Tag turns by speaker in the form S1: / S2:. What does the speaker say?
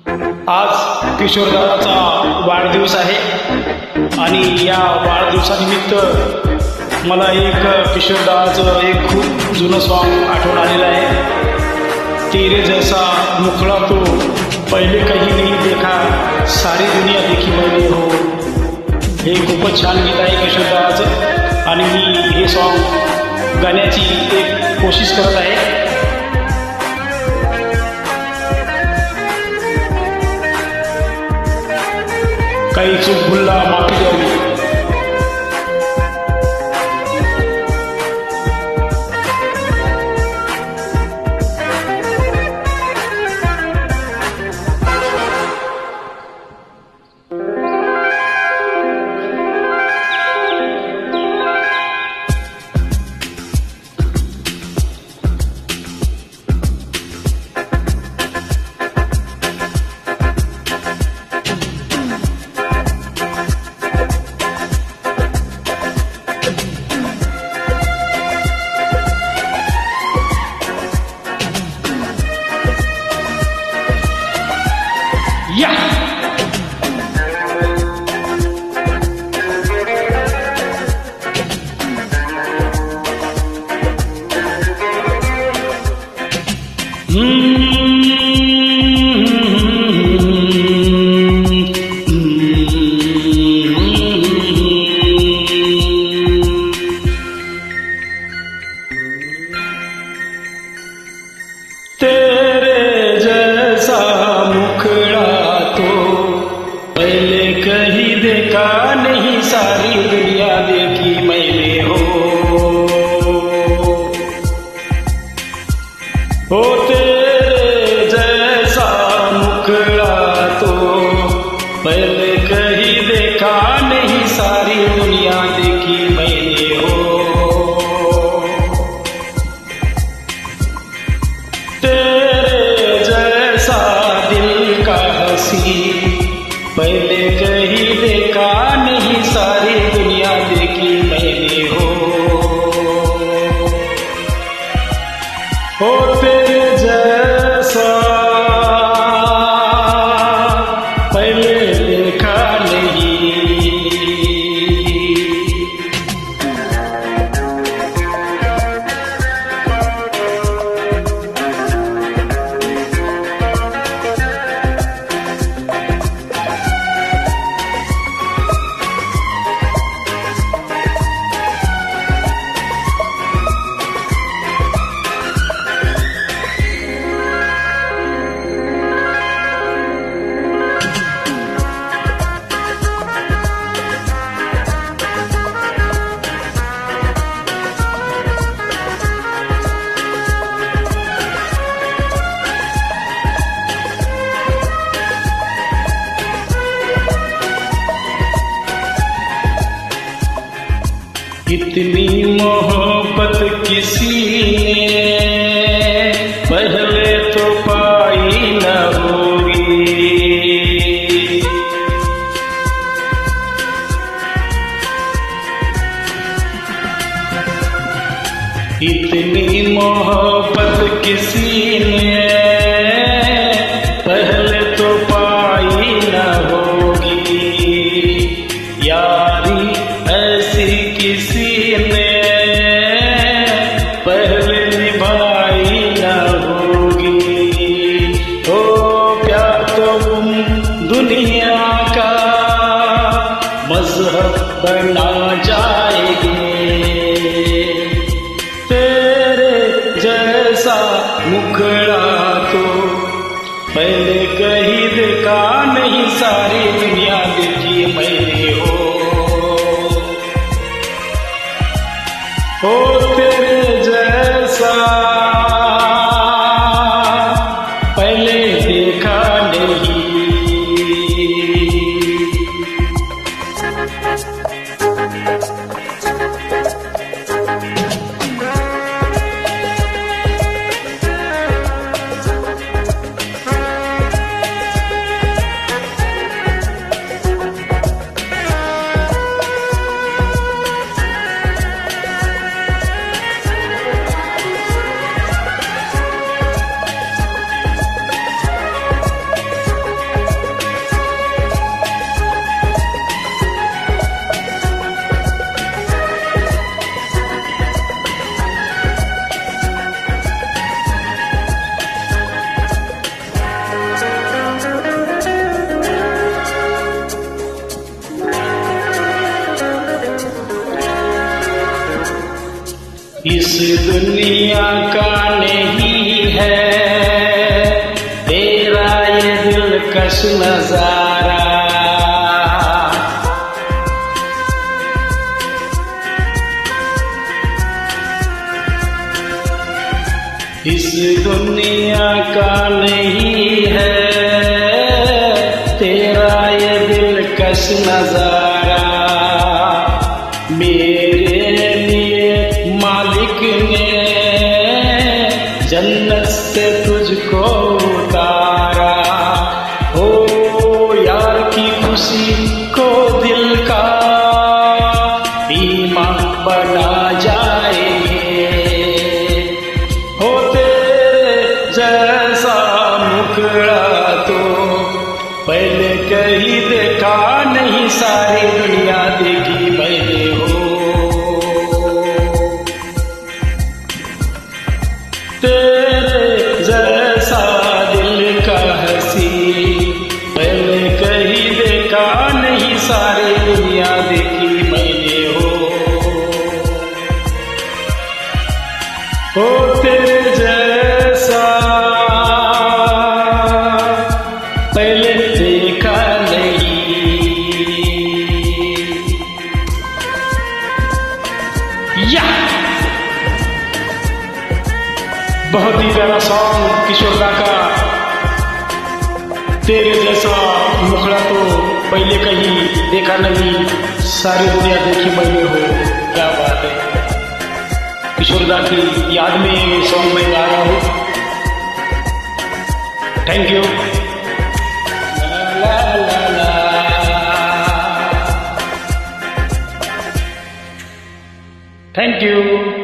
S1: आज किशोरदादाचा वाढदिवस आहे आणि या वाढदिवसानिमित्त मला एक किशोरदादाचं एक खूप जुनं सॉन्ग आठवण आलेलं आहे. तेरे जैसा मुखड़ा तो पहिले कहीं नहीं देखा, सारी दुनिया देखी मैंने हो. हे खूपच छान गीत आहे किशोरदादाचं आणि मी हे सॉन्ग गाण्याची एक कोशिश करत आहे. काही चूक भुलला माफी द्यावी. या तेरे जैसा मुखड़ा तो पहले कहीं देखा नहीं, सारी दुनिया देखी मैंने हो. ओ तेरे जैसा मुखड़ा तो पहले कहीं देखा नहीं, सारी दुनिया देखी मैंने हो. तेरे जैसा दिल का हंसी पहले कहीं देखा नहीं, सारी दुनिया देखी मैंने हो. तेरे जैसा पहले देखा नहीं. इतनी मोहब्बत किसी ने पहले तो पाई न होगी. इतनी मोहब्बत किसी ने पहले तो पाई न होगी. यारी ऐसी किसी ने पहले निभाई न होगी. ओ प्यार तो दुनिया का मजहब बना जाएंगे. तेरे जैसा मुखड़ा तो पहले कहीं देखा नहीं, सारी दुनिया देखी मैंने हो. तेरे जैसा पहले देखा नहीं. इस दुनिया का नहीं है तेरा ये दिलकश नजारा। इस दुनिया का नहीं है तेरा ये दिलकश नजारा। मेरे लिए मालिक ने जन्नत से तुझको उतारा। ओ यार की खुशी को दिल का बीमा बना जाएंगे। हो तेरे जैसा मुखड़ा तो पहले कहीं देखा नहीं, सारी दुनिया देखी मैंने हो। तेरे जैसा दिल का हंसी पहले कहीं देखा नहीं, सारी दुनिया देखी मैंने हो तेरे जैसा पहले देखा नहीं। या बहुत ही प्यारा सॉन्ग किशोर दा का। तेरे जैसा मुखड़ा तो पहले कहीं देखा नहीं, सारी दुनिया देखी मैंने हो। क्या बात है, किशोर दा की याद में ये सॉन्ग मैं गा रहा हूँ। Thank you. Thank you.